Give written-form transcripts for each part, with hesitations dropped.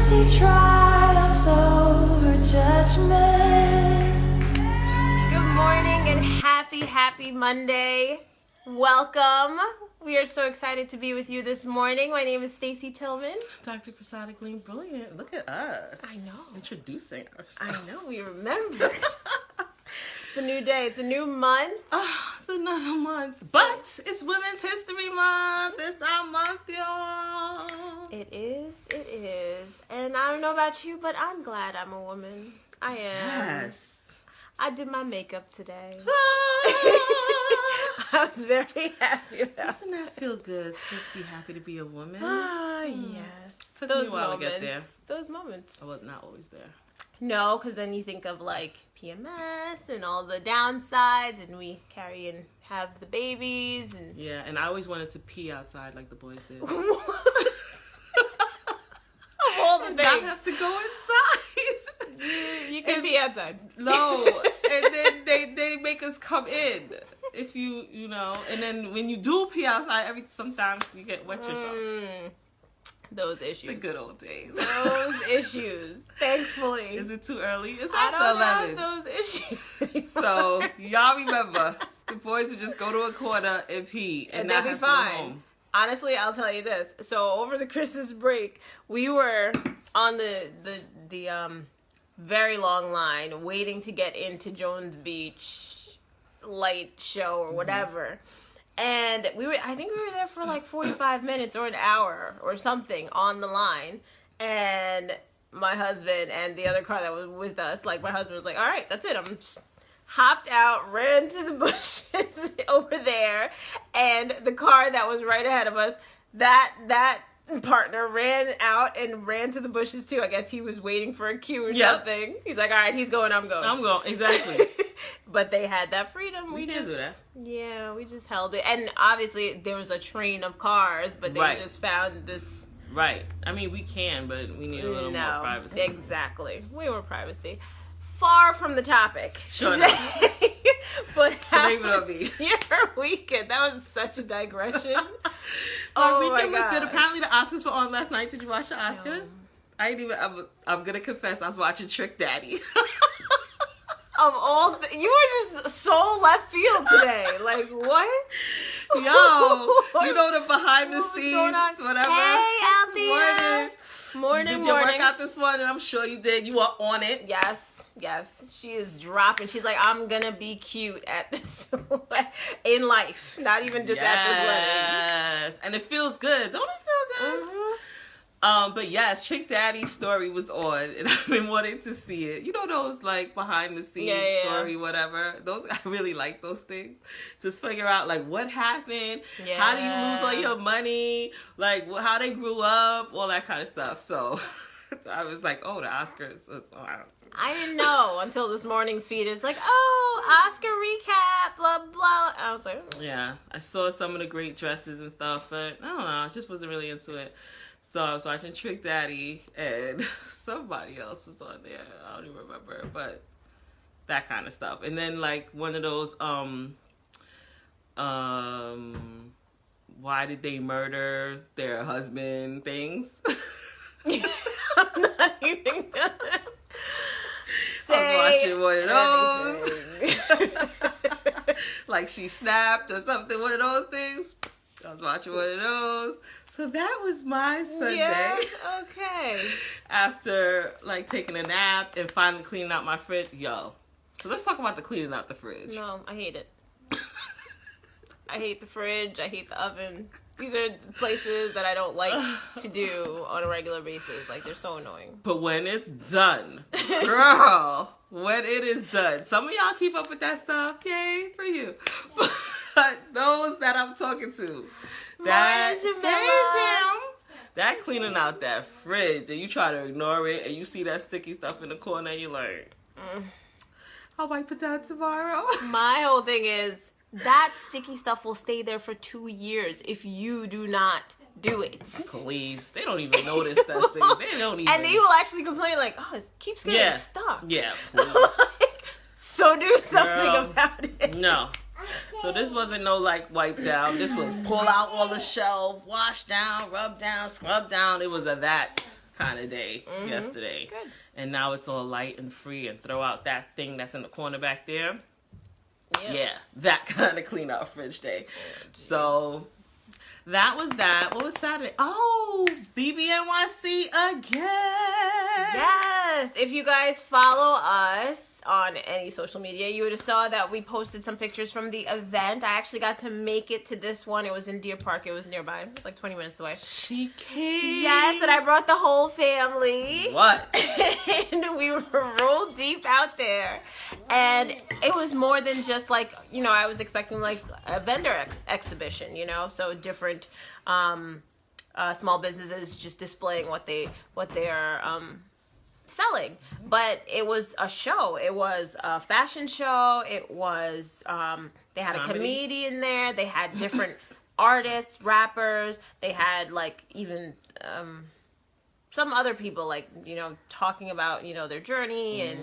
mercy triumphs over judgment. Good morning and happy Monday. Welcome. We are so excited to be with you this morning. My name is Stacy Tillman. Dr. Prasada Glean, brilliant. Look at us. I know. Introducing ourselves. I know, we remember. It's a new day. It's a new month. It's another month. But it's Women's History Month. It's our month, y'all. It is. And I don't know about you, but I'm glad I'm a woman. I am. Yes. I did my makeup today. Ah, I was very happy about it. doesn't that feel good to just be happy to be a woman? Yes. Took me a while to get there. Those moments. I was not always there. No, because then you think of like PMS and all the downsides, and we carry and have the babies. And Yeah, and I always wanted to pee outside like the boys did. of all the And not things, have to go inside. you can be outside. No, and then they make us come in. If you know, and then when you do pee outside, sometimes you get wet yourself. Those issues. The good old days. Those issues. Thankfully. Is it too early? It's I after don't 11. have those issues anymore. So y'all remember, the boys would just go to a corner and pee and they'll not be have to go fine. home. Honestly, I'll tell you this. So over the Christmas break, we were on the very long line waiting to get into Jones Beach light show or whatever. And I think we were there for like 45 minutes or an hour or something on the line. And my husband and the other car that was with us, like my husband was like, all right, that's it. I'm hopped out, ran to the bushes over there. And the car that was right ahead of us, that partner ran out and ran to the bushes too. I guess he was waiting for a cue or something. He's like, all right, he's going, I'm going. I'm going, exactly. But they had that freedom. We can't do that. Yeah, we just held it. And obviously there was a train of cars, but they just found this. Right. I mean, we can, but we need a little more privacy. Exactly. We were privacy. Far from the topic Sure today. But how Blame it on me. was your weekend? That was such a digression. My Oh weekend my was good. God. Apparently the Oscars were on last night. Did you watch the Oscars? No. I ain't even, I'm going to confess, I was watching Trick Daddy. Of all, you were just so left field today. Like what? Yo, you know the behind the What was scenes, going on? whatever. Hey, out there. Morning. Did you work out this morning? I'm sure you did. You were on it. Yes. She is dropping. She's like, I'm gonna be cute at this in life, not even just at this wedding. Yes, and it feels good. Don't it feel good? Mm-hmm. But yes, Trick Daddy's story was on, and I've been wanting to see it. You know those like behind the scenes story, whatever. Those I really like those things. Just figure out like what happened, how do you lose all your money, like how they grew up, all that kind of stuff. So I was like, oh, the Oscars. So I didn't know until this morning's feed. It's like, oh, Oscar recap, blah blah. I was like, yeah, I saw some of the great dresses and stuff, but I don't know, I just wasn't really into it. So I was watching Trick Daddy, and somebody else was on there. I don't even remember, but that kind of stuff. And then like one of those, why did they murder their husband things? I'm not even gonna I was watching one of anything. those. Like she snapped or something, one of those things. I was watching one of those. So that was my Sunday. Yeah, okay. After like taking a nap and finally cleaning out my fridge. Yo. So let's talk about the cleaning out the fridge. No, I hate it. I hate the fridge. I hate the oven. These are places that I don't like to do on a regular basis. Like, they're so annoying. But when it's done, girl, when it is done, some of y'all keep up with that stuff. Yay for you. But those that I'm talking to, that cleaning out that fridge, and you try to ignore it, and you see that sticky stuff in the corner, and you're like, I'll wipe it down tomorrow. My whole thing is, that sticky stuff will stay there for 2 years if you do not do it. Please. They don't even notice that sticky. They don't even. And they will actually complain like, oh, it keeps getting stuck. Yeah, please. Like, so do something Girl, about it. No. So this wasn't no like wipe down. This was pull out all the shelf, wash down, rub down, scrub down. It was a that kind of day yesterday. Good. And now it's all light and free, and throw out that thing that's in the corner back there. Yeah, that kind of clean out fridge day. So that was that. What was Saturday? Oh, BBNYC again. Yes. If you guys follow us on any social media, you would have saw that we posted some pictures from the event. I actually got to make it to this one. It was in Deer Park. It was nearby. It was like 20 minutes away. She came. Yes, and I brought the whole family. What? And we were roll deep out there. And it was more than just like, you know, I was expecting like a vendor exhibition, you know, so different small businesses just displaying what they are selling. But it was a show. It was a fashion show. It was they had comedy. a comedian there. They had different artists, rappers. They had like even some other people, like, you know, talking about, you know, their journey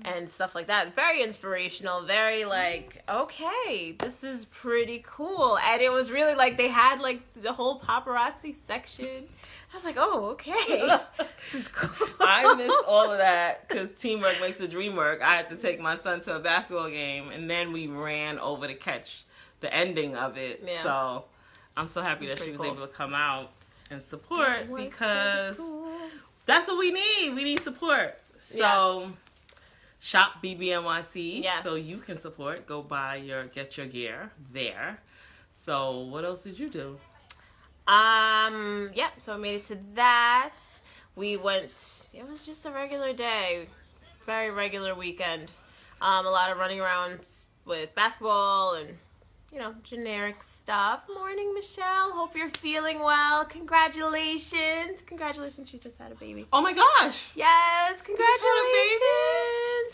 and stuff like that. Very inspirational, very like, okay, this is pretty cool. And it was really like they had like the whole paparazzi section. I was like, oh, okay. This is cool. I missed all of that because teamwork makes the dream work. I had to take my son to a basketball game, and then we ran over to catch the ending of it. Yeah. So I'm so happy that she was able to come out and support, because that's what we need. We need support. So shop BBNYC so you can support. Go get your gear there. So what else did you do? So I made it to that. We went, it was just a regular day. Very regular weekend. A lot of running around with basketball and, you know, generic stuff. Morning, Michelle. Hope you're feeling well. Congratulations. Congratulations, you just had a baby. Oh my gosh. Yes, congratulations.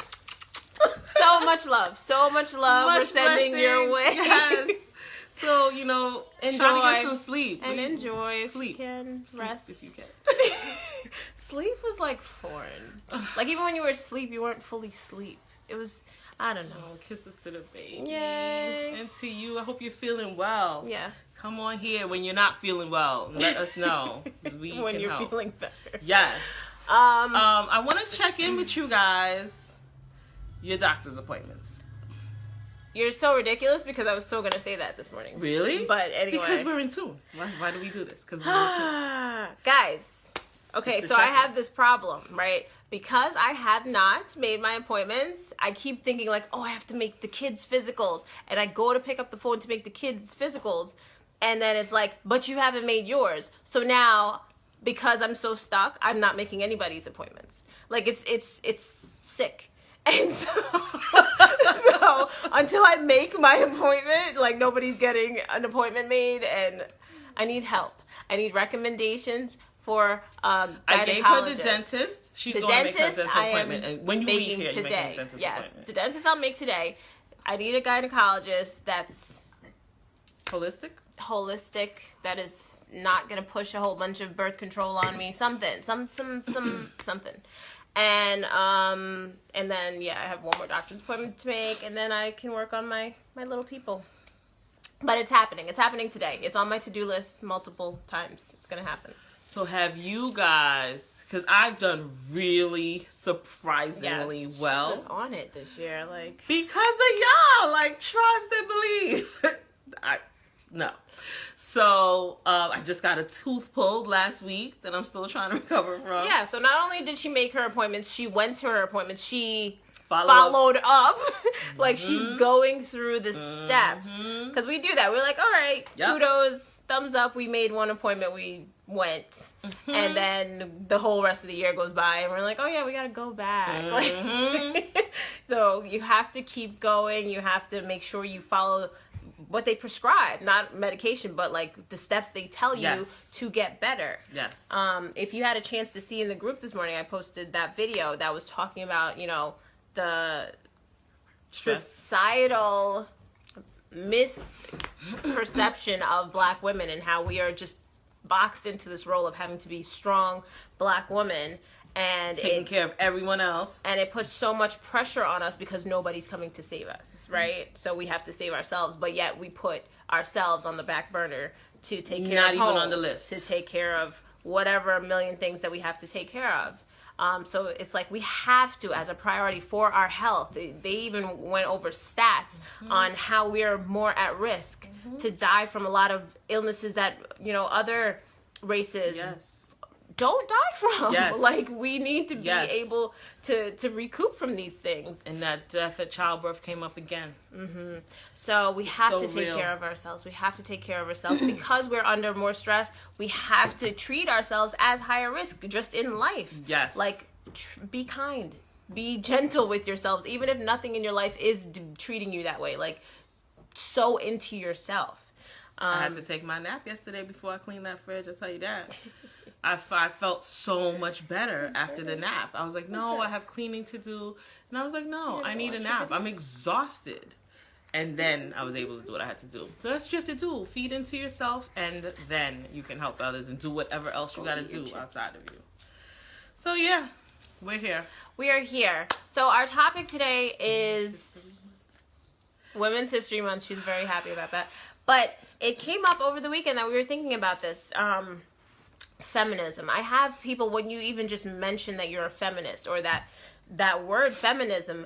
So much love. So much love we're sending your way. Yes. So, you know, enjoy. try to get some sleep. And enjoy. Sleep. If you can. Rest. If you can. Sleep was like foreign. Like even when you were asleep, you weren't fully asleep. It was, I don't know. Oh, kisses to the baby. Yay. And to you, I hope you're feeling well. Yeah. Come on here when you're not feeling well. Let us know. When you're help. feeling better. Yes. I want to check in with you guys. Your doctor's appointments. You're so ridiculous because I was so going to say that this morning. Really? But anyway. Because we're in tune. Why do we do this? Because we're in tune. Guys. Okay, so I have this problem, right? Because I have not made my appointments, I keep thinking like, oh, I have to make the kids' physicals. And I go to pick up the phone to make the kids' physicals. And then it's like, but you haven't made yours. So now, because I'm so stuck, I'm not making anybody's appointments. Like, it's sick. And so until I make my appointment, like, nobody's getting an appointment made, and I need help. I need recommendations for I gave her the dentist. She's going to make her dental appointment. And when you leave here, you make a dentist appointment. The dentist I'll make today. I need a gynecologist that's holistic, that is not going to push a whole bunch of birth control on me. Something. And then I have one more doctor's appointment to make, and then I can work on my little people. But it's happening. It's happening today. It's on my to-do list multiple times. It's gonna happen. So have you guys? Because I've done really surprisingly well. She was on it this year, like because of y'all. Like, trust and believe. No. So I just got a tooth pulled last week that I'm still trying to recover from. Yeah, so not only did she make her appointments, she went to her appointments, she followed up. Like, she's going through the steps. Because we do that. We're like, all right, kudos, thumbs up, we made one appointment, we went. And then the whole rest of the year goes by, and we're like, oh yeah, we gotta go back. Like, so you have to keep going. You have to make sure you follow what they prescribe, not medication, but like the steps they tell you to get better. Yes. If you had a chance to see in the group this morning, I posted that video that was talking about, you know, the societal misperception of Black women and how we are just boxed into this role of having to be strong Black women. And taking care of everyone else. And it puts so much pressure on us because nobody's coming to save us, right? So we have to save ourselves, but yet we put ourselves on the back burner to take care of home, not even on the list, to take care of whatever million things that we have to take care of. So it's like we have to, as a priority for our health. They even went over stats on how we are more at risk to die from a lot of illnesses that, other races don't die from. Yes. Like, we need to be able to recoup from these things. And that death at childbirth came up again. So we have to so take real. care of ourselves. We have to take care of ourselves because we're under more stress. We have to treat ourselves as higher risk just in life. Yes. Like, be kind. Be gentle with yourselves, even if nothing in your life is treating you that way. Like, so into yourself. I had to take my nap yesterday before I cleaned that fridge. I'll tell you that. I felt so much better after the nap. I was like, no, I have cleaning to do. And I was like, no, I need a nap. I'm exhausted. And then I was able to do what I had to do. So that's what you have to do. Feed into yourself, and then you can help others and do whatever else you got to do outside of you. So, yeah, we're here. We are here. So our topic today is Women's History Month. She's very happy about that. But it came up over the weekend that we were thinking about this. Feminism. I have people, when you even just mention that you're a feminist, or that word feminism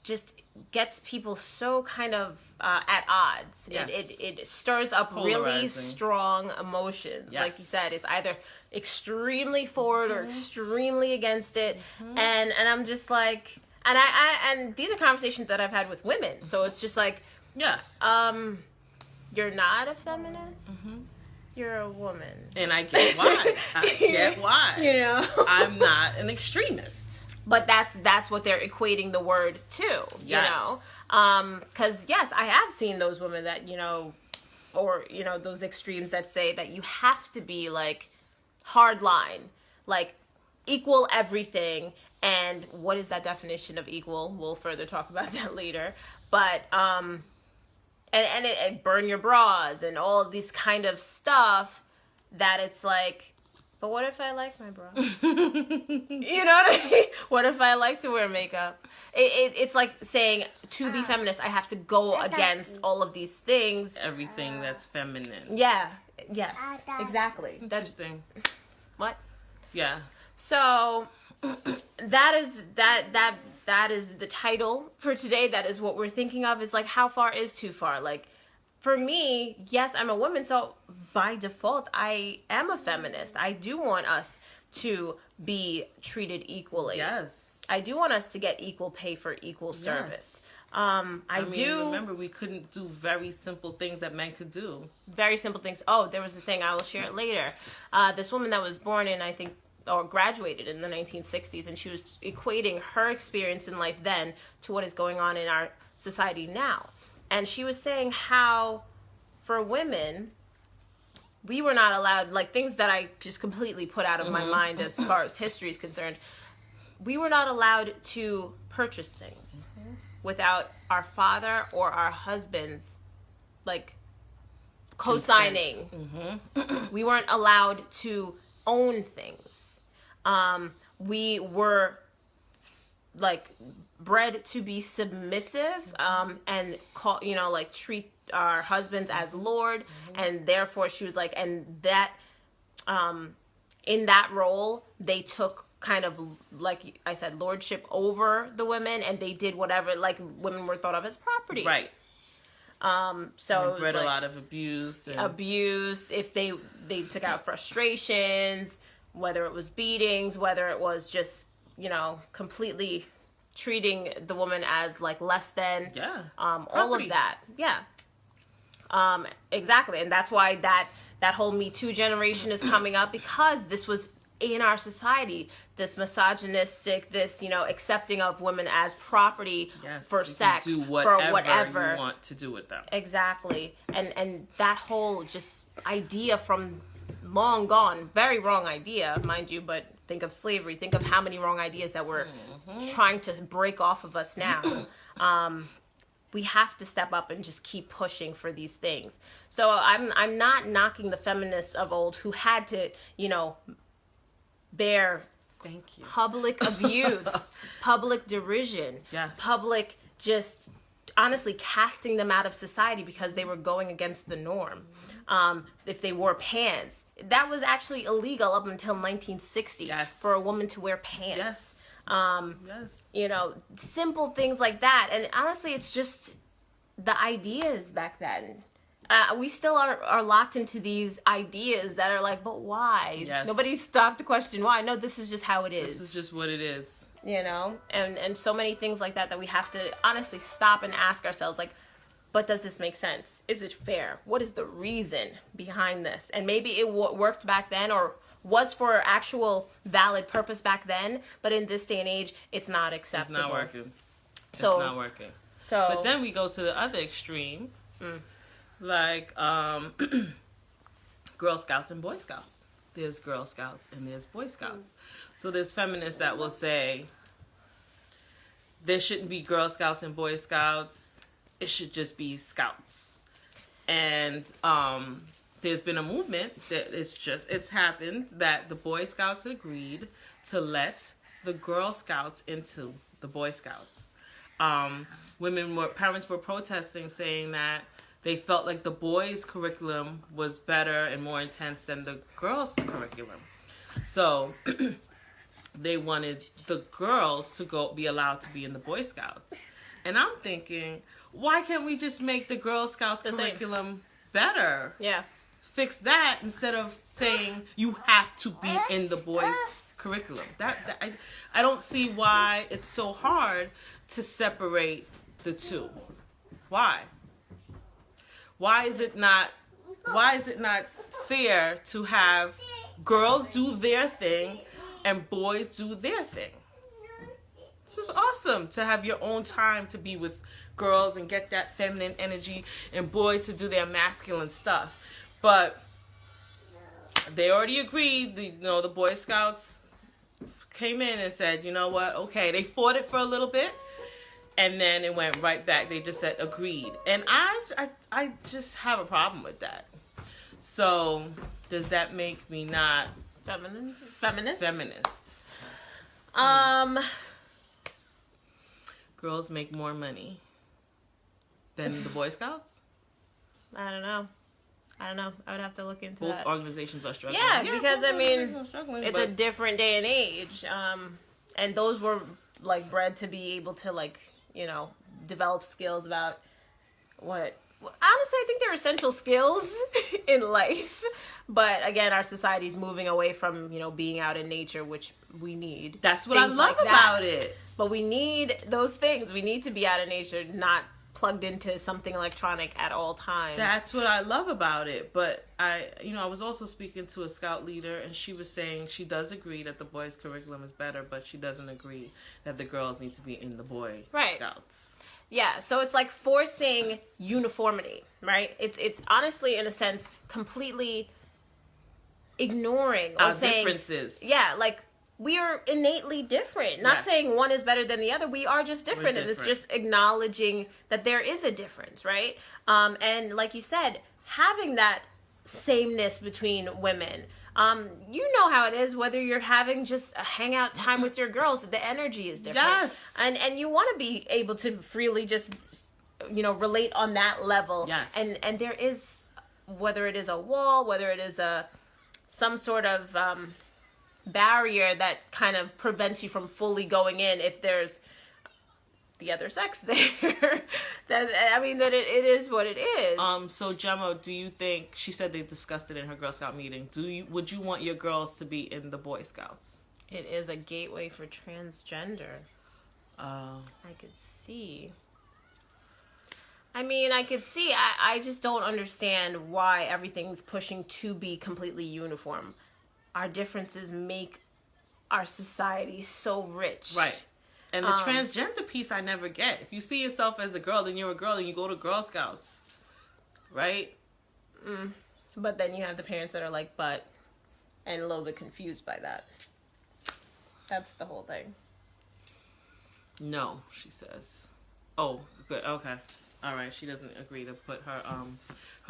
just gets people so kind of at odds. Yes. It stirs up really strong emotions. Yes. Like you said, it's either extremely for or extremely against it. And I'm just like, and these are conversations that I've had with women. So it's just like, yes, you're not a feminist. You're a woman. And I get why. I get why. I'm not an extremist. But that's what they're equating the word to, because yes, I have seen those women that, or, those extremes that say that you have to be like hard line, like equal everything. And what is that definition of equal? We'll further talk about that later. But, and it burn your bras and all of this kind of stuff that it's like, but what if I like my bra? You know what I mean? What if I like to wear makeup? It's like saying, to be feminist, I have to go against all of these things. Everything that's feminine. Yeah. Yes. Exactly. Interesting. What? Yeah. So that is the title for today. That is what we're thinking of, is like, how far is too far? Like, for me, yes, I'm a woman, so by default, I am a feminist. I do want us to be treated equally. Yes. I do want us to get equal pay for equal service. I do remember we couldn't do very simple things that men could do. Very simple things. Oh, there was a thing, I will share it later. This woman that was born in, I think, or graduated in the 1960s, and she was equating her experience in life then to what is going on in our society now. And she was saying how, for women, we were not allowed, like, things that I just completely put out of my mind as far as history is concerned. We were not allowed to purchase things without our father or our husbands, like, co-signing. We weren't allowed to own things. We were, like, bred to be submissive, and call, like, treat our husbands as Lord, and therefore she was like, and that, in that role, they took kind of, like I said, lordship over the women, and they did whatever, like, women were thought of as property. Right. So it bred a lot of abuse. If they took out frustrations, whether it was beatings, whether it was just, completely treating the woman as, like, less than. Yeah. All of that. Yeah. Exactly. And that's why that whole Me Too generation is coming up, because this was in our society, this misogynistic, this, accepting of women as property for sex, do for whatever you want to do with them. Exactly. And that whole just idea from long gone, very wrong idea, mind you, but think of slavery, think of how many wrong ideas that we're trying to break off of us now. We have to step up and just keep pushing for these things. So I'm not knocking the feminists of old who had to, bear public abuse, public derision, public just honestly casting them out of society because they were going against the norm. if they wore pants. That was actually illegal up until 1960 for a woman to wear pants. You know, simple things like that. And honestly, it's just the ideas back then. We still are locked into these ideas that are like, but why? Nobody stopped to question why. No, this is just how it is. This is just what it is. You know, and so many things like that we have to honestly stop and ask ourselves, like, but does this make sense? Is it fair? What is the reason behind this? And maybe it worked back then, or was for actual valid purpose back then, but in this day and age, it's not acceptable. It's not working. So, it's not working. So, but then we go to the other extreme, like Girl Scouts and Boy Scouts. There's Girl Scouts and there's Boy Scouts. So there's feminists that will say there shouldn't be Girl Scouts and Boy Scouts. It should just be Scouts. And there's been a movement that it's happened that the Boy Scouts agreed to let the Girl Scouts into the Boy Scouts. Parents were protesting, saying that they felt like the boys' curriculum was better and more intense than the girls' curriculum. So they wanted the girls to be allowed to be in the Boy Scouts. And I'm thinking, why can't we just make the Girl Scouts curriculum better? Yeah. Fix that instead of saying you have to be in the boys' curriculum. I don't see why it's so hard to separate the two. Why? Why is it not fair to have girls do their thing and boys do their thing? This is awesome to have your own time to be with girls and get that feminine energy, and boys to do their masculine stuff. But they already agreed. The Boy Scouts came in and said, you know what? Okay, they fought it for a little bit. And then it went right back. They just said agreed. And I just have a problem with that. So does that make me not feminist? Girls make more money than the Boy Scouts? I don't know. I would have to look into Both that. organizations are struggling. Yeah, because I mean, it's a different day and age. And those were like bred to be able to, like, you know, develop skills about what, honestly, I think they're essential skills in life. But again, our society's moving away from, you know, being out in nature, which we need. That's what I love about it. But we need those things. We need to be out in nature, not plugged into something electronic at all times. That's what I love about it. But I was also speaking to a scout leader, and she was saying she does agree that the boys' curriculum is better, but she doesn't agree that the girls need to be in the boy scouts. Yeah, so it's like forcing uniformity, right? It's honestly, in a sense, completely ignoring or our saying differences. Yeah, like, we are innately different. Not saying one is better than the other. We are just different. And it's just acknowledging that there is a difference, right? And like you said, having that sameness between women. You know how it is, whether you're having just a hangout time with your girls, the energy is different. Yes. And you want to be able to freely just, you know, relate on that level. Yes. And there is, whether it is a wall, whether it is some sort of barrier that kind of prevents you from fully going in if there's the other sex there. that it is what it is. So Gemma, do you think, she said they discussed it in her Girl Scout meeting, would you want your girls to be in the Boy Scouts? It is a gateway for transgender. I could see. I could see. I just don't understand why everything's pushing to be completely uniform. Our differences make our society so rich. Right. And the transgender piece I never get. If you see yourself as a girl, then you're a girl and you go to Girl Scouts. Right? But then you have the parents that are like, but, and a little bit confused by that. That's the whole thing. No, she says. Oh, good. Okay. All right. She doesn't agree to put her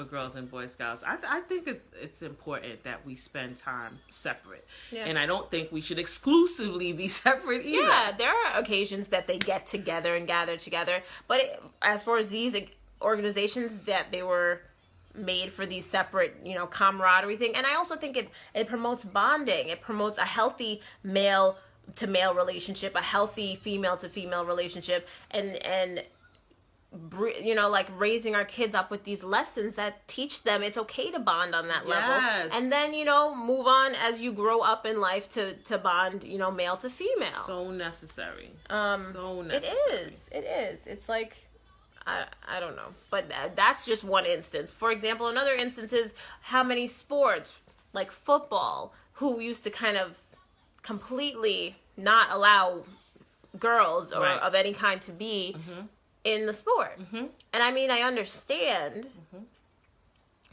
girls in Boy Scouts. I think it's important that we spend time separate. Yeah. And I don't think we should exclusively be separate either. Yeah, there are occasions that they get together and gather together. But as far as these organizations, that they were made for these separate, camaraderie thing. And I also think it promotes bonding. It promotes a healthy male to male relationship, a healthy female to female relationship, and like raising our kids up with these lessons that teach them it's okay to bond on that level. And then, move on as you grow up in life to bond, male to female. So necessary. So necessary. It is. It's like, I don't know. But that's just one instance. For example, another instance is how many sports, like football, who used to kind of completely not allow girls or of any kind to be in the sport. And I mean, I understand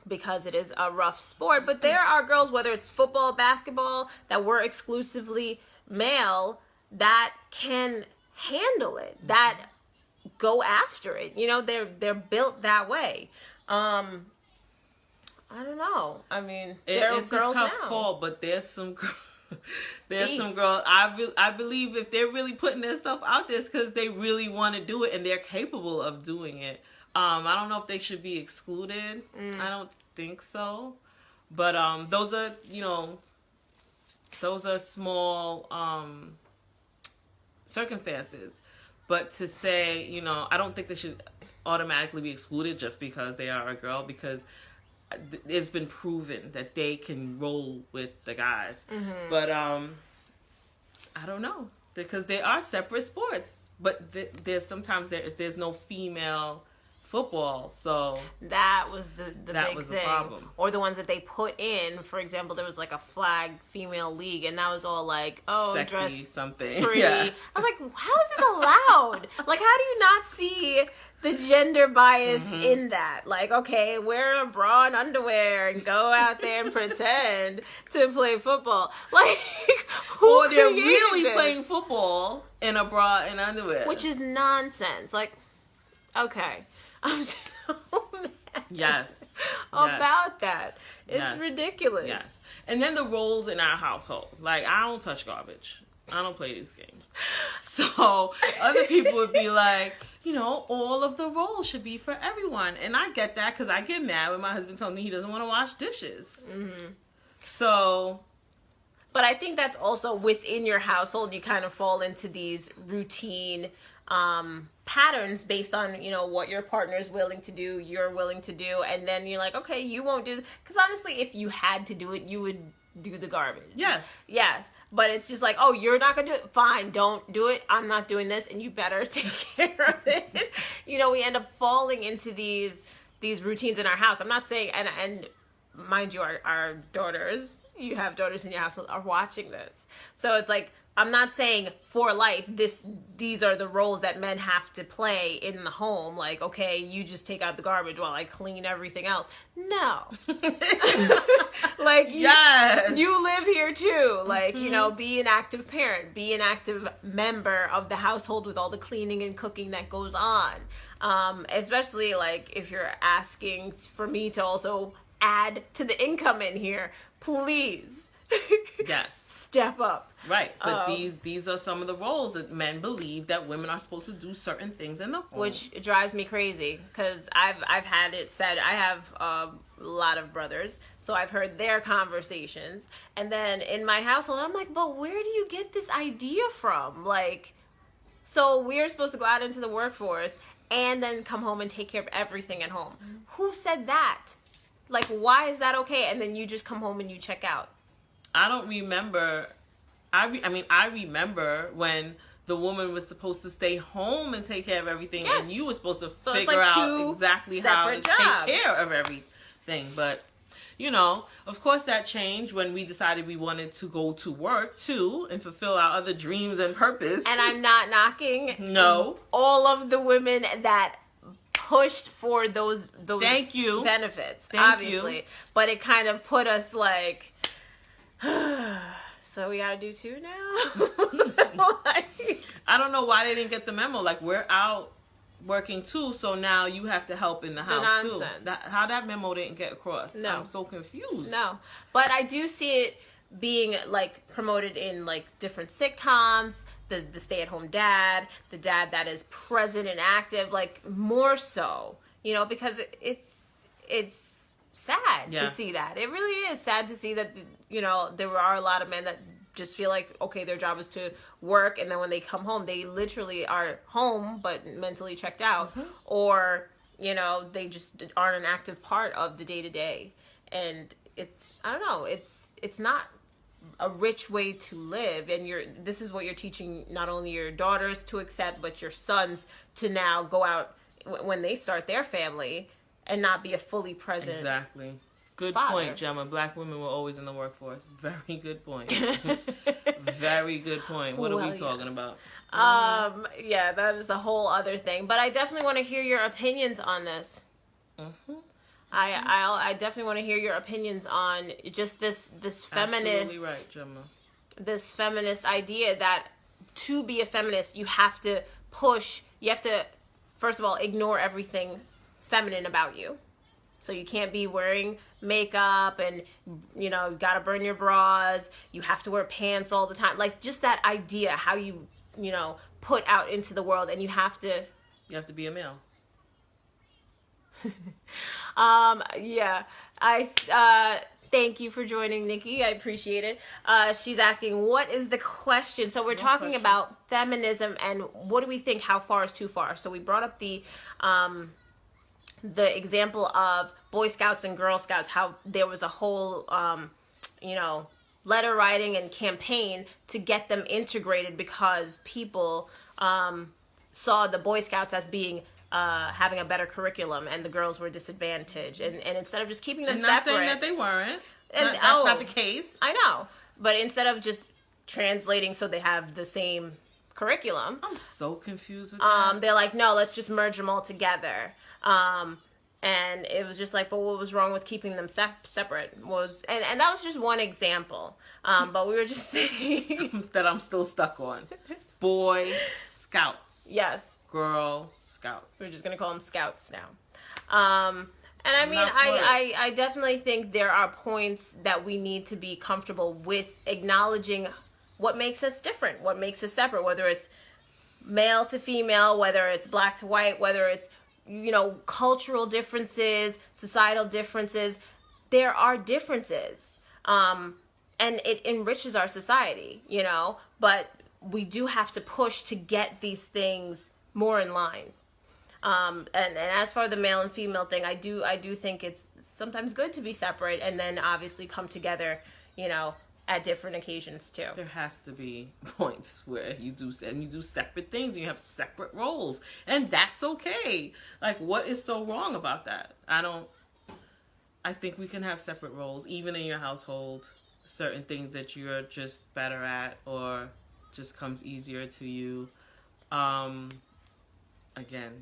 because it is a rough sport, but there are girls, whether it's football, basketball, that were exclusively male, that can handle it, that go after it. They're built that way. I don't know. I mean, there are girls now. It's a tough call, but there's some some girls. I believe if they're really putting their stuff out there, it's because they really want to do it and they're capable of doing it. I don't know if they should be excluded. I don't think so. But those are small circumstances. But to say, I don't think they should automatically be excluded just because they are a girl, because it's been proven that they can roll with the guys. But I don't know, because they are separate sports, but there's no female football, so that was the that big was thing. The problem. Or the ones that they put in, for example, there was like a flag female league, and that was all like, sexy dress something pretty. I was like, how is this allowed? Like, how do you not see the gender bias in that? Like, okay, wear a bra and underwear and go out there and pretend to play football. Like, who or they're created really this? playing football in a bra and underwear, Which is nonsense. Like, okay, I'm so mad about that. It's ridiculous. Yes. And then the roles in our household. Like, I don't touch garbage. I don't play these games. So other people would be like, all of the roles should be for everyone. And I get that, because I get mad when my husband tells me he doesn't want to wash dishes. So... But I think that's also within your household, you kind of fall into these routine patterns based on, what your partner is willing to do, you're willing to do. And then you're like, okay, you won't do this. Because honestly, if you had to do it, you would do the garbage. Yes. But it's just like, oh, you're not going to do it? Fine, don't do it. I'm not doing this, and you better take care of it. We end up falling into these routines in our house. I'm not saying, and mind you, our daughters, you have daughters in your household, are watching this. So it's like, I'm not saying for life, these are the roles that men have to play in the home. Like, okay, you just take out the garbage while I clean everything else. No. Like, you live here too. Like, be an active parent, be an active member of the household with all the cleaning and cooking that goes on. Especially like if you're asking for me to also add to the income in here, please. Step up. Right, but these are some of the roles that men believe that women are supposed to do certain things in the home. Which drives me crazy, because I've had it said, I have a lot of brothers, so I've heard their conversations, and then in my household, I'm like, but where do you get this idea from? Like, so we're supposed to go out into the workforce and then come home and take care of everything at home. Who said that? Like, why is that okay? And then you just come home and you check out. I don't remember. I remember when the woman was supposed to stay home and take care of everything, and you were supposed to figure out exactly how to take care of everything. But, of course that changed when we decided we wanted to go to work too and fulfill our other dreams and purpose. And I'm not knocking all of the women that pushed for those benefits, obviously. But it kind of put us like, so we gotta do two now? I don't know why they didn't get the memo. Like, we're out working too, so now you have to help in the house too. How that memo didn't get across. No. I'm so confused. No. But I do see it being like promoted in like different sitcoms, the stay-at-home dad, the dad that is present and active, like more so, because it's sad to see that. It really is sad to see that, you know, there are a lot of men that just feel like, okay, their job is to work, and then when they come home, they literally are home but mentally checked out, or, you know, they just aren't an active part of the day-to-day. And it's, I don't know, it's not a rich way to live, and this is what you're teaching not only your daughters to accept, but your sons to now go out when they start their family and not be a fully present. Exactly. Good father. point, Gemma. Black women were always in the workforce. Very good point. Very good point. What are we talking about? Yeah, that is a whole other thing. But I definitely want to hear your opinions on this. I definitely want to hear your opinions on just this feminist. Absolutely right, Gemma. This feminist idea that to be a feminist, you have to push. You have to, first of all, ignore everything feminine about you. So you can't be wearing makeup and, you know, gotta burn your bras. You have to wear pants all the time. Like, just that idea, how you know, put out into the world, and you have to be a male. Yeah. Thank you for joining, Nikki. I appreciate it. She's asking, what is the question? So we're talking about feminism and what do we think, how far is too far? So we brought up the example of Boy Scouts and Girl Scouts, how there was a whole, you know, letter writing and campaign to get them integrated because people saw the Boy Scouts as being having a better curriculum and the girls were disadvantaged. And instead of just keeping them separate. I'm not saying that they weren't. That's not the case. I know. But instead of just translating so they have the same curriculum. I'm so confused with that. They're like, no, let's just merge them all together. And it was just like, but what was wrong with keeping them separate? And that was just one example. But we were just saying that I'm still stuck on. Boy Scouts. Yes. Girl Scouts. We're just gonna call them Scouts now. And I mean, I definitely think there are points that we need to be comfortable with acknowledging what makes us different, what makes us separate, whether it's male to female, whether it's black to white, whether it's, you know, cultural differences, societal differences. There are differences. And it enriches our society, you know, but we do have to push to get these things more in line. And as for the male and female thing, I do think it's sometimes good to be separate and then obviously come together, you know, at different occasions too. There has to be points where you do separate things and you have separate roles, and that's okay. Like, what is so wrong about that? I think we can have separate roles even in your household. Certain things that you're just better at or just comes easier to you. Again,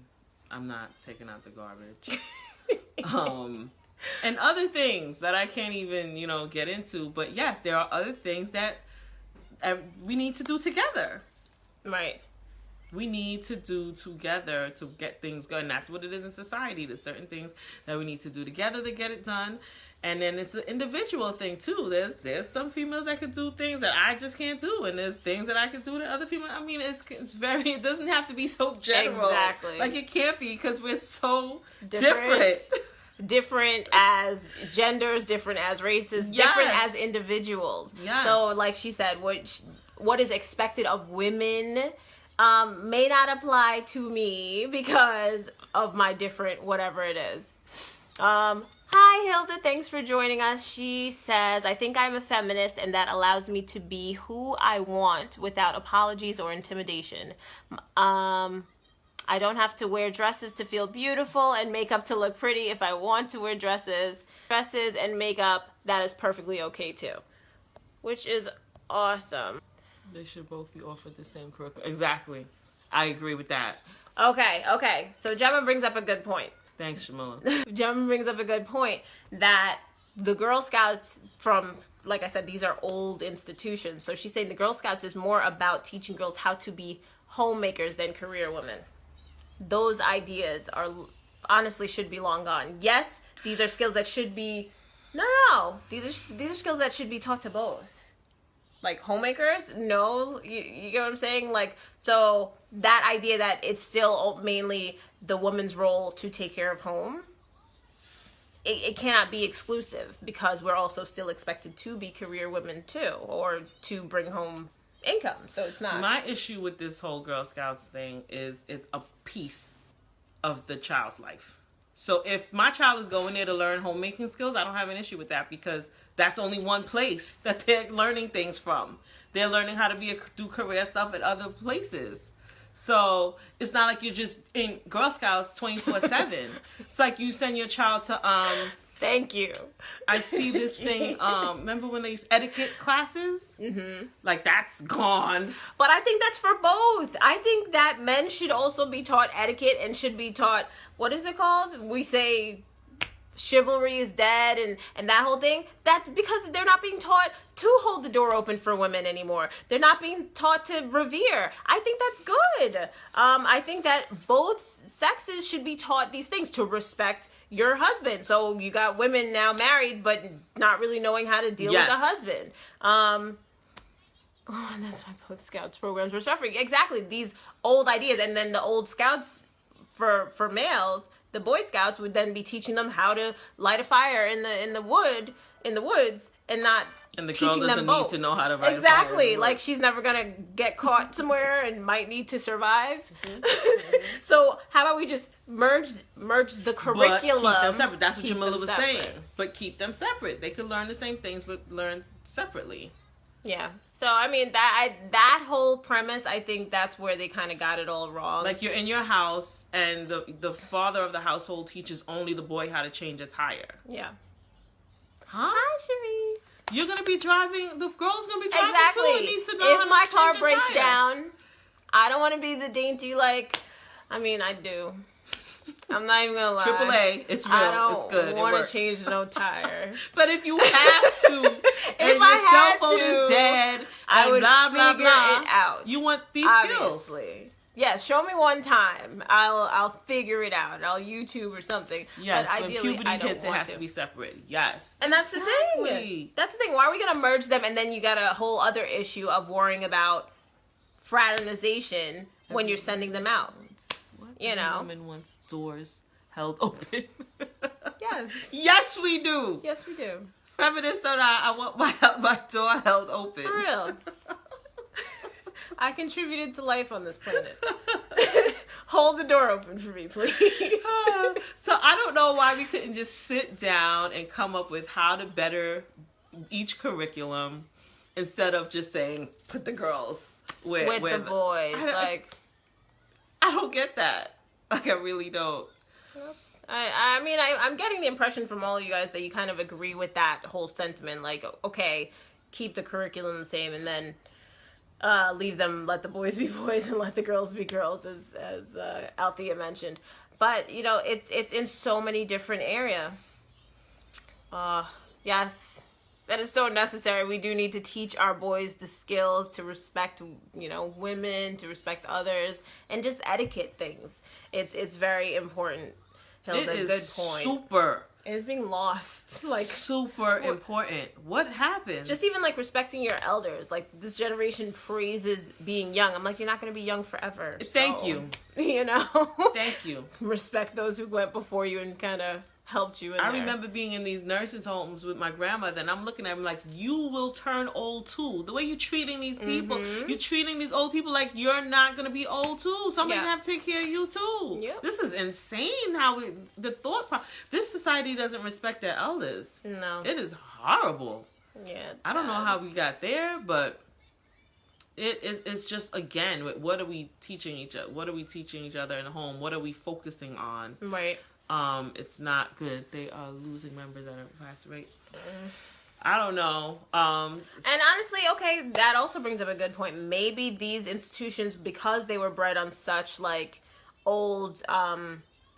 I'm not taking out the garbage. And other things that I can't even, you know, get into. But yes, there are other things that we need to do together. Right. We need to do together to get things going. That's what it is in society. There's certain things that we need to do together to get it done. And then it's an individual thing too. There's some females that can do things that I just can't do, and there's things that I can do that other females. I mean, it's very. It doesn't have to be so general. Exactly. Like, it can't be, because we're so different. Different as genders, different as races, different as individuals. Yes. So, like she said, what is expected of women may not apply to me because of my different whatever it is. Hi, Hilda. Thanks for joining us. She says, I think I'm a feminist, and that allows me to be who I want without apologies or intimidation. I don't have to wear dresses to feel beautiful and makeup to look pretty. If I want to wear dresses and makeup, that is perfectly okay too. Which is awesome. They should both be offered the same curriculum. Exactly. I agree with that. Okay. So Gemma brings up a good point. Thanks, Shamila. Gemma brings up a good point that the Girl Scouts like I said, these are old institutions. So she's saying the Girl Scouts is more about teaching girls how to be homemakers than career women. Those ideas honestly should be long gone. Yes, these are skills that should be no. These are skills that should be taught to both. Like homemakers, no, you get what I'm saying? Like, so that idea that it's still mainly the woman's role to take care of home it cannot be exclusive, because we're also still expected to be career women too, or to bring home income. So it's not. My issue with this whole Girl Scouts thing is it's a piece of the child's life. So if my child is going there to learn homemaking skills, I don't have an issue with that, because that's only one place that they're learning things from. They're learning how to do career stuff at other places. So it's not like you're just in Girl Scouts 24/7. It's like you send your child to Thank you. I see this thing. Remember when they used etiquette classes? Mm-hmm. Like, that's gone. But I think that's for both. I think that men should also be taught etiquette and should be taught, what is it called? We say chivalry is dead and that whole thing. That's because they're not being taught to hold the door open for women anymore. They're not being taught to revere. I think that's good. I think that both sexes should be taught these things, to respect your husband. So you got women now married but not really knowing how to deal with a husband. And that's why both Scouts programs were suffering. Exactly, these old ideas. And then the old Scouts for males, the Boy Scouts would then be teaching them how to light a fire in the woods, and not and the girl teaching doesn't them both. need to know how to light a fire. Exactly, like she's never gonna get caught somewhere and might need to survive. Mm-hmm. So how about we just merge the curriculum? But keep them separate. That's what Jamila was saying. Separate. But keep them separate. They could learn the same things, but learn separately. Yeah. So I mean that whole premise, I think that's where they kind of got it all wrong. Like, you're in your house and the father of the household teaches only the boy how to change a tire. Yeah. Huh? Hi, Cherise. You're gonna be driving. The girl's gonna be driving Exactly. too. It needs to know if how my to car change a breaks tire. down, I don't want to be the dainty, like, I mean, I do. I'm not even gonna lie. AAA, it's real. I It's good. don't It want works. to change no tire. But if you have to, and I your had cell phone to, is dead, I and would blah blah figure blah, it out. you want these skills. Obviously. Yeah, show me one time. I'll figure it out. I'll YouTube or something. Yes, but when ideally, puberty I don't hits, it want has to be separate. Yes. And that's the Exactly. thing. That's the thing. Why are we going to merge them? And then you got a whole other issue of worrying about fraternization when you're sending them out. What You know? woman wants doors held open. Yes. Yes, we do. Yes, we do. Feminists and I want my door held open. For real. I contributed to life on this planet. Hold the door open for me, please. So I don't know why we couldn't just sit down and come up with how to better each curriculum instead of just saying put the girls with the boys. I don't get that. Like, I really don't. I mean, I'm getting the impression from all of you guys that you kind of agree with that whole sentiment. Like, okay, keep the curriculum the same, and then let the boys be boys and let the girls be girls, as Althea mentioned. But you know, it's in so many different areas. Yes, that is so necessary. We do need to teach our boys the skills to respect, you know, women, to respect others, and just etiquette things. It's very important. Hilda, It is good point. super. It is being lost. Like, super important. What happened? just even like respecting your elders. Like, this generation praises being young. I'm like, you're not going to be young forever. Thank so, you. You know? Thank you. Respect those who went before you and kind of helped you in I there. remember being in these nursing homes with my grandmother, and I'm looking at them like, you will turn old too. The way you're treating these people, you're treating these old people like you're not going to be old too. Somebody's going to have to take care of you too. Yep. This is insane how the thought process. This society doesn't respect their elders. No. It is horrible. Yeah. I don't know how we got there, but it's just, again, what are we teaching each other? What are we teaching each other in the home? What are we focusing on? Right. It's not good. They are losing members at a fast rate. I don't know. And honestly, okay, that also brings up a good point. Maybe these institutions, because they were bred on such like old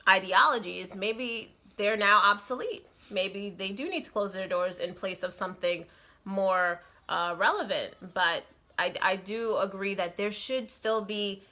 ideologies, maybe they're now obsolete. Maybe they do need to close their doors in place of something more relevant. But I do agree that there should still be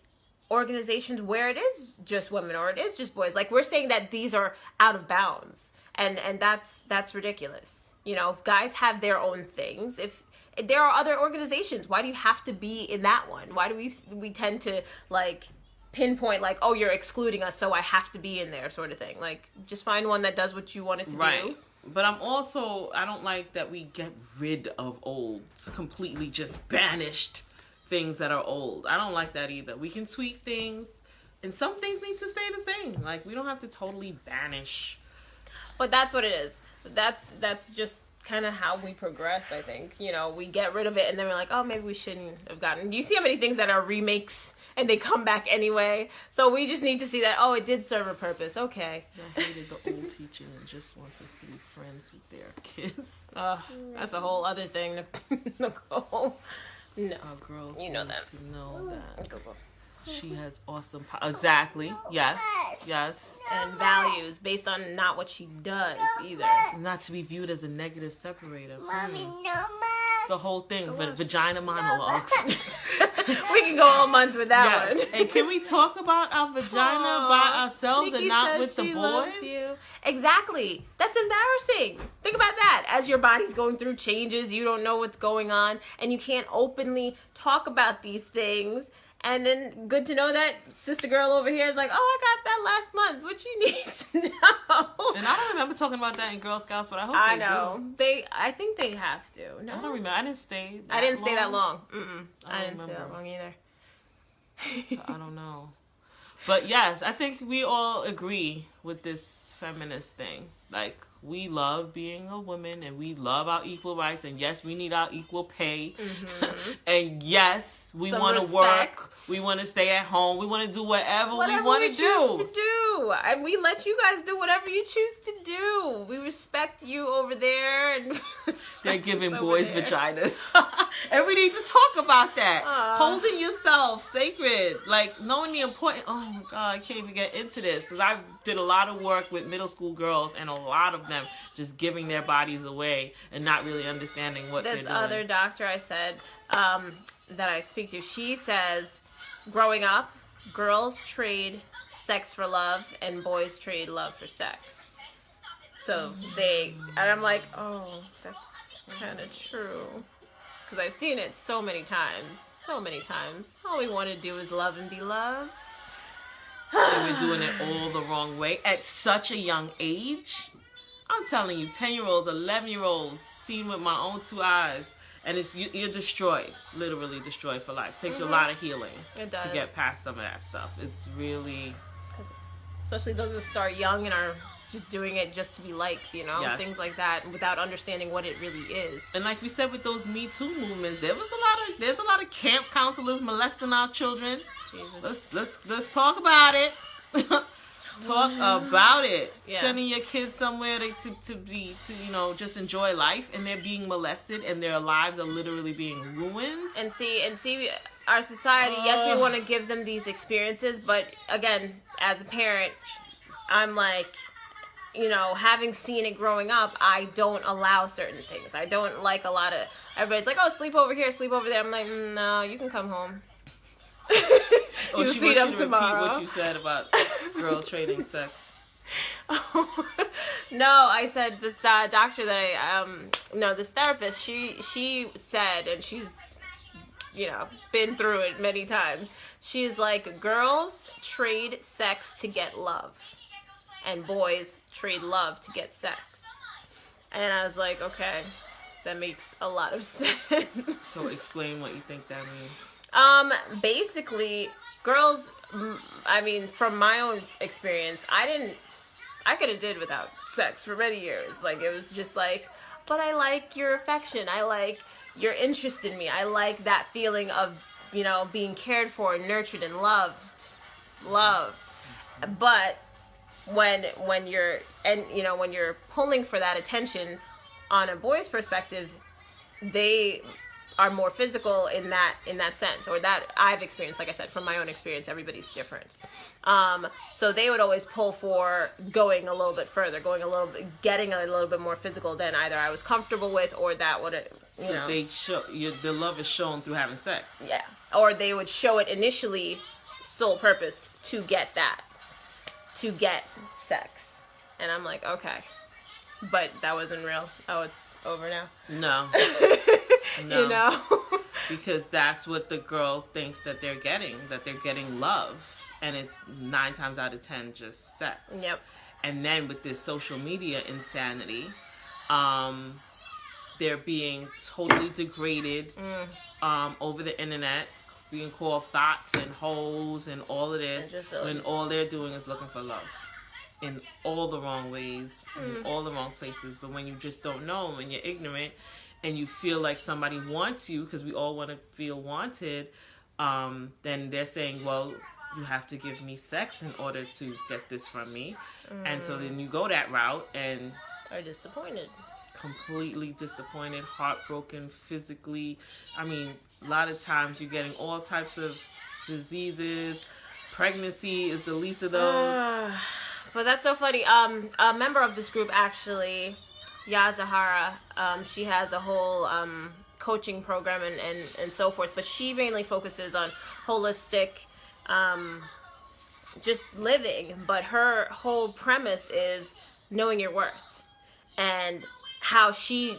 organizations where it is just women or it is just boys. Like, we're saying that these are out of bounds, and that's ridiculous. You know, if guys have their own things, if there are other organizations, why do you have to be in that one? Why do we tend to like pinpoint like, oh, you're excluding us, so I have to be in there, sort of thing. Like, just find one that does what you want it to do. But I don't like that we get rid of old, completely just banished things that are old. I don't like that either. We can tweak things, and some things need to stay the same. Like, we don't have to totally banish. But that's what it is. That's just kind of how we progress, I think. You know, we get rid of it, and then we're like, oh, maybe we shouldn't have gotten. Do you see how many things that are remakes and they come back anyway? So we just need to see that, oh, it did serve a purpose. Okay. I hated the old teaching and just wants us to be friends with their kids. That's a whole other thing, Nicole. No. Our girls you know that. To know that Go. she has awesome exactly. Yes. And values based on not what she does either. Not to be viewed as a negative separator. Mommy, no, It's a whole thing. Vagina monologues. We can go all month with that one. And can we talk about our vagina by ourselves Nikki and not says with the she boys? loves you. Exactly. That's embarrassing. Think about that. As your body's going through changes, you don't know what's going on, and you can't openly talk about these things. And then good to know that sister girl over here is like, oh, I got that last month. What you need to know? And I don't remember talking about that in Girl Scouts, but I hope I they know. do. I think they have to. No? I don't remember. I didn't stay that long. I didn't stay remember. that long either. I don't know. But yes, I think we all agree with this feminist thing. Like, we love being a woman, and we love our equal rights, and yes, we need our equal pay. Mm-hmm. And yes, we want to work. We want to stay at home. We want to do whatever we want to do. And we let you guys do whatever you choose to do. We respect you over there. And they're giving boys vaginas. And we need to talk about that. Holding yourself sacred. Like, knowing the importance. Oh my God, I can't even get into this. Because I did a lot of work with middle school girls, and a lot of them just giving their bodies away and not really understanding what they're doing. This other doctor I said, that I speak to, she says, growing up, girls trade sex for love and boys trade love for sex. So and I'm like, oh, that's kind of true. Because I've seen it so many times. All we want to do is love and be loved. And we're doing it all the wrong way at such a young age. I'm telling you, 10-year-olds, 11-year-olds, seen with my own two eyes, and you're destroyed, literally destroyed for life. It takes you a lot of healing to get past some of that stuff. It's really... Especially those that start young and are just doing it just to be liked, you know? Yes. Things like that, without understanding what it really is. And like we said with those Me Too movements, there's a lot of camp counselors molesting our children. Jesus. Let's talk about it. Talk about it. Yeah. Sending your kids somewhere to just enjoy life, and they're being molested, and their lives are literally being ruined. And see our society, yes, we want to give them these experiences, but again, as a parent, I'm like, having seen it growing up, I don't allow certain things. I don't like a lot of, everybody's like, oh, sleep over here, sleep over there. I'm like, no, you can come home. You'll see them tomorrow. Repeat what you said about girl trading sex. No, I said this doctor that this therapist, she said, and she's, been through it many times. She's like, girls trade sex to get love, and boys trade love to get sex. And I was like, okay, that makes a lot of sense. So explain what you think that means. Basically, girls, from my own experience, I could have did without sex for many years. Like, it was just like, but I like your affection. I like your interest in me. I like that feeling of, being cared for, nurtured, and loved. But when you're pulling for that attention on a boy's perspective, they are more physical in that sense, or that I've experienced. Like I said, from my own experience, everybody's different. So they would always pull for going a little bit further, getting a little bit more physical than either I was comfortable with, or that would, they show the love is shown through having sex. Yeah, or they would show it initially, sole purpose to get sex, and I'm like, okay, but that wasn't real. Oh, it's over now. No. Because that's what the girl thinks that they're getting love. and it's 9 times out of 10 just sex. Yep. And then with this social media insanity, they're being totally degraded over the internet, being called thoughts and hoes and all of this, when all they're doing is looking for love in all the wrong ways, in all the wrong places. But when you just don't know, when you're ignorant and you feel like somebody wants you, because we all want to feel wanted, then they're saying, well, you have to give me sex in order to get this from me. And so then you go that route and are disappointed. Completely disappointed, heartbroken, physically. I mean, a lot of times you're getting all types of diseases. Pregnancy is the least of those. But that's so funny. A member of this group, actually, Yazahara, she has a whole coaching program and so forth, but she mainly focuses on holistic just living. But her whole premise is knowing your worth, and how she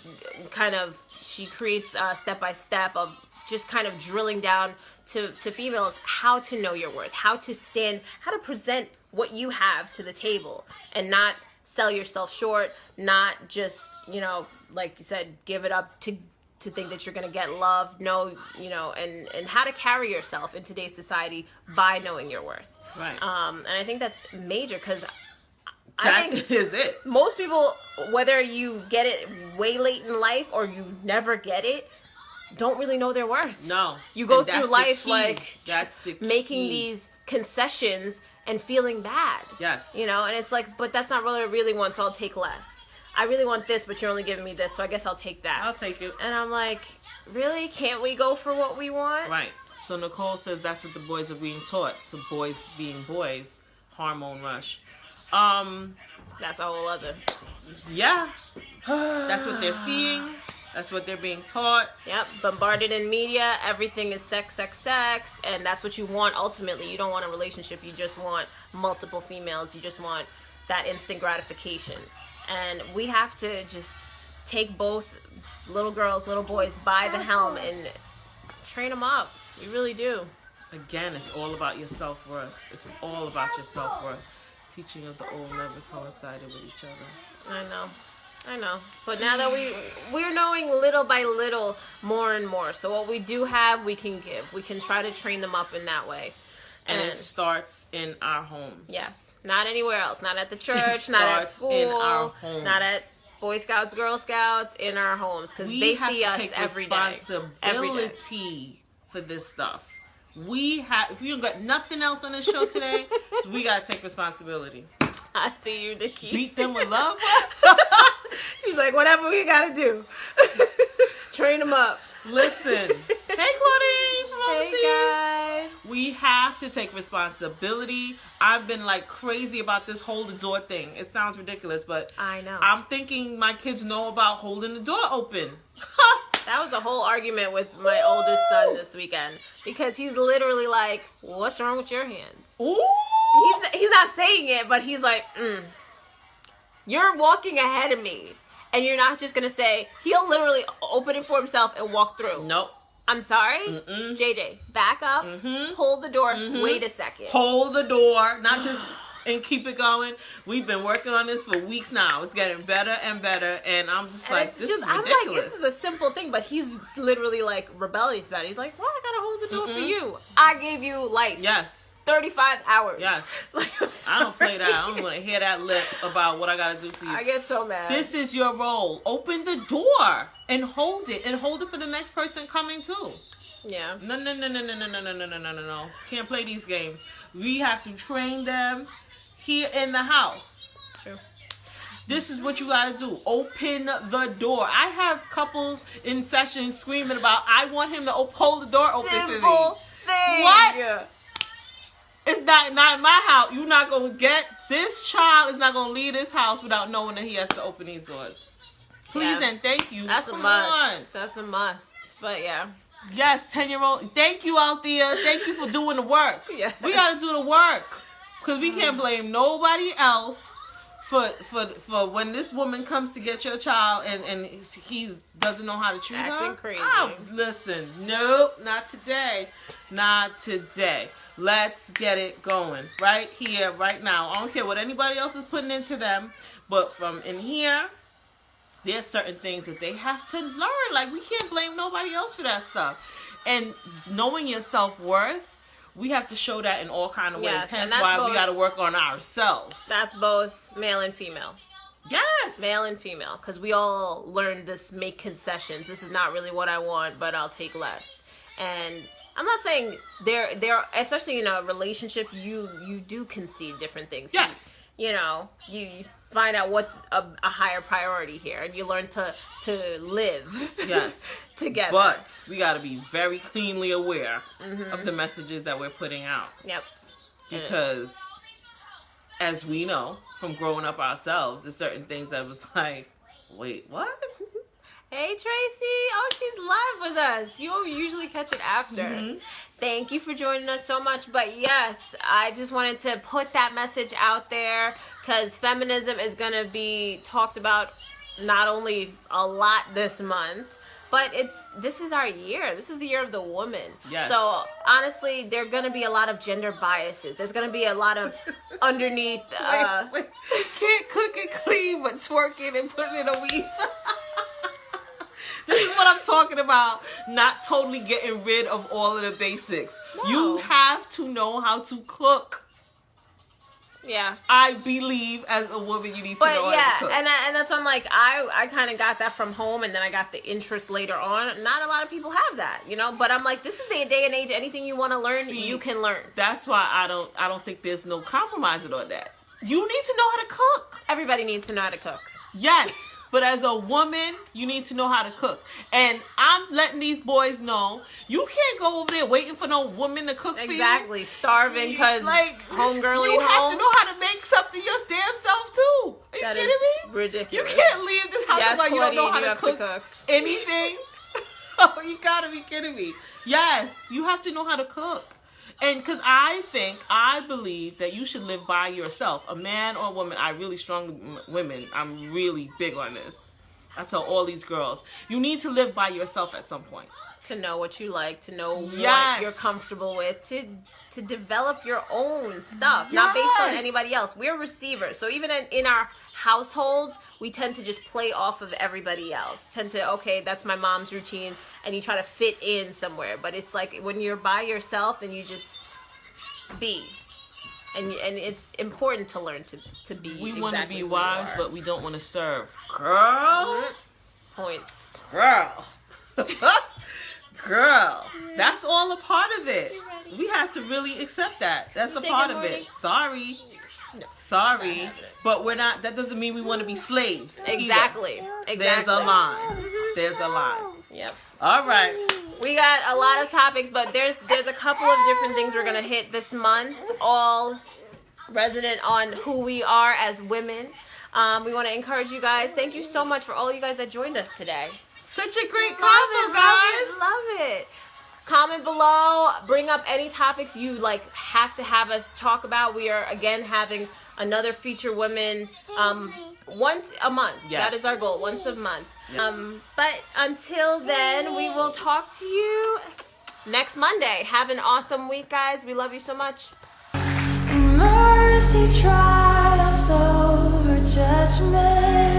creates step by step of just kind of drilling down to females how to know your worth, how to stand, how to present what you have to the table and not sell yourself short, not just, like you said, give it up to think that you're going to get love. No, and how to carry yourself in today's society by knowing your worth. Right. And I think that's major, because That is it. Most people, whether you get it way late in life or you never get it, don't really know their worth. No. You go through life like making key. these concessions and feeling bad. Yes. And it's like, but that's not what I really want, so I'll take less. I really want this, but you're only giving me this, so I guess I'll take that. I'll take it. And I'm like, really? Can't we go for what we want? Right. So Nicole says that's what the boys are being taught. To boys being boys. Hormone rush. That's a whole other. Yeah. That's what they're seeing. That's what they're being taught. Yep. Bombarded in media. Everything is sex, sex, sex. And that's what you want ultimately. You don't want a relationship. You just want multiple females. You just want that instant gratification. And we have to just take both little girls, little boys by the helm and train them up. We really do. Again, it's all about your self-worth. It's all about your self-worth. Teaching of the old never coincided with each other. I know. But now that we're knowing little by little more and more. So what we do have, we can give. We can try to train them up in that way. And it starts in our homes. Yes. Not anywhere else. Not at the church, not at school, in our homes. Not at Boy Scouts, Girl Scouts, in our homes. Because they see us every day. We have to take responsibility for this stuff. If you don't got nothing else on this show today, so we got to take responsibility. I see you, Nikki. Beat them with love. She's like, whatever we got to do. Train them up. Listen. Hey, Claudine. Hey, guys. We have to take responsibility. I've been like crazy about this hold the door thing. It sounds ridiculous, but I know. I'm thinking my kids know about holding the door open. That was a whole argument with my oldest son this weekend, because he's literally like, what's wrong with your hands? Ooh. He's not saying it, but he's like, you're walking ahead of me, and you're not just going to say, he'll literally open it for himself and walk through. Nope. I'm sorry? JJ, back up, hold the door, wait a second. Hold the door, not just... and keep it going. We've been working on this for weeks now. It's getting better and better, and I'm just like, this is ridiculous. I'm like, this is a simple thing, but he's literally like rebellious about it. He's like, well, I gotta hold the door for you. I gave you life. Yes. 35 hours. Yes. Like, I don't play that. I don't want to hear that lip about what I gotta do for you. I get so mad. This is your role. Open the door and hold it for the next person coming too. Yeah. No. Can't play these games. We have to train them here in the house. True. This is what you gotta do. Open the door. I have couples in sessions screaming about, I want him to hold the door open for me. Simple thing. What? It's not my house. You're not gonna get, this child is not gonna leave this house without knowing that he has to open these doors. Please and thank you. That's Come a must. on. That's a must. But yeah. Yes, 10-year-old. Thank you out there. Thank you for doing the work. Yeah. We gotta do the work. Because we can't blame nobody else for when this woman comes to get your child and he doesn't know how to treat her. Acting crazy. Oh, listen, nope, not today. Not today. Let's get it going right here, right now. I don't care what anybody else is putting into them, but from in here, there's certain things that they have to learn. Like, we can't blame nobody else for that stuff. And knowing your self-worth, we have to show that in all kind of ways. Yes, hence why we got to work on ourselves. That's both male and female. Yes. Male and female. Because we all learn this, make concessions. This is not really what I want, but I'll take less. And I'm not saying there, especially in a relationship, you do concede different things. Yes. You find out what's a higher priority here, and you learn to live. Yes. Together. But we got to be very cleanly aware of the messages that we're putting out. Yep. Because as we know from growing up ourselves, there's certain things that was like, wait, what? Hey, Tracy. Oh, she's live with us. You usually catch it after. Mm-hmm. Thank you for joining us so much. But yes, I just wanted to put that message out there because feminism is going to be talked about not only a lot this month, but this is our year. This is the year of the woman. Yes. So honestly, there are going to be a lot of gender biases. There's going to be a lot of underneath. Wait. Can't cook and clean, but twerking and putting in a weave. This is what I'm talking about. Not totally getting rid of all of the basics. No. You have to know how to cook. Yeah. I believe as a woman you need to know how to cook. And that's why I'm like, I kind of got that from home, and then I got the interest later on. Not a lot of people have that, but I'm like, this is the day and age. Anything you want to learn, you can learn. That's why I don't think there's no compromising on that. You need to know how to cook. Everybody needs to know how to cook. Yes. But as a woman, you need to know how to cook. And I'm letting these boys know, you can't go over there waiting for no woman to cook for you. Exactly. Starving because homegirl you have to know how to make something your damn self, too. Are you kidding me? Ridiculous. You can't leave this house like you don't know how to cook anything. Oh, you gotta be kidding me. Yes, you have to know how to cook. And because I believe that you should live by yourself. A man or a woman, I really strong women. I'm really big on this. I tell all these girls, you need to live by yourself at some point. To know what you like, to know what you're comfortable with, to develop your own stuff, not based on anybody else. We're receivers. So even in our households, we tend to just play off of everybody else. Okay, that's my mom's routine, and you try to fit in somewhere. But it's like when you're by yourself, then you just be. And it's important to learn to be. We want to be wives, but we don't want to serve. Girl. Points. Girl. Girl. That's all a part of it. We have to really accept that. That's a part of it. Sorry. No, sorry. But we're not, that doesn't mean we want to be slaves. Exactly. There's a line. There's a line. Yep. All right. We got a lot of topics, but there's a couple of different things we're going to hit this month, all resident on who we are as women. We want to encourage you guys. Thank you so much for all you guys that joined us today. Such a great convo, guys. Love it. Comment below. Bring up any topics you have to have us talk about. We are again having another feature women once a month. Yes. That is our goal, once a month. Yes. But until then, we will talk to you next Monday. Have an awesome week, guys. We love you so much. Mercy triumphs over judgment.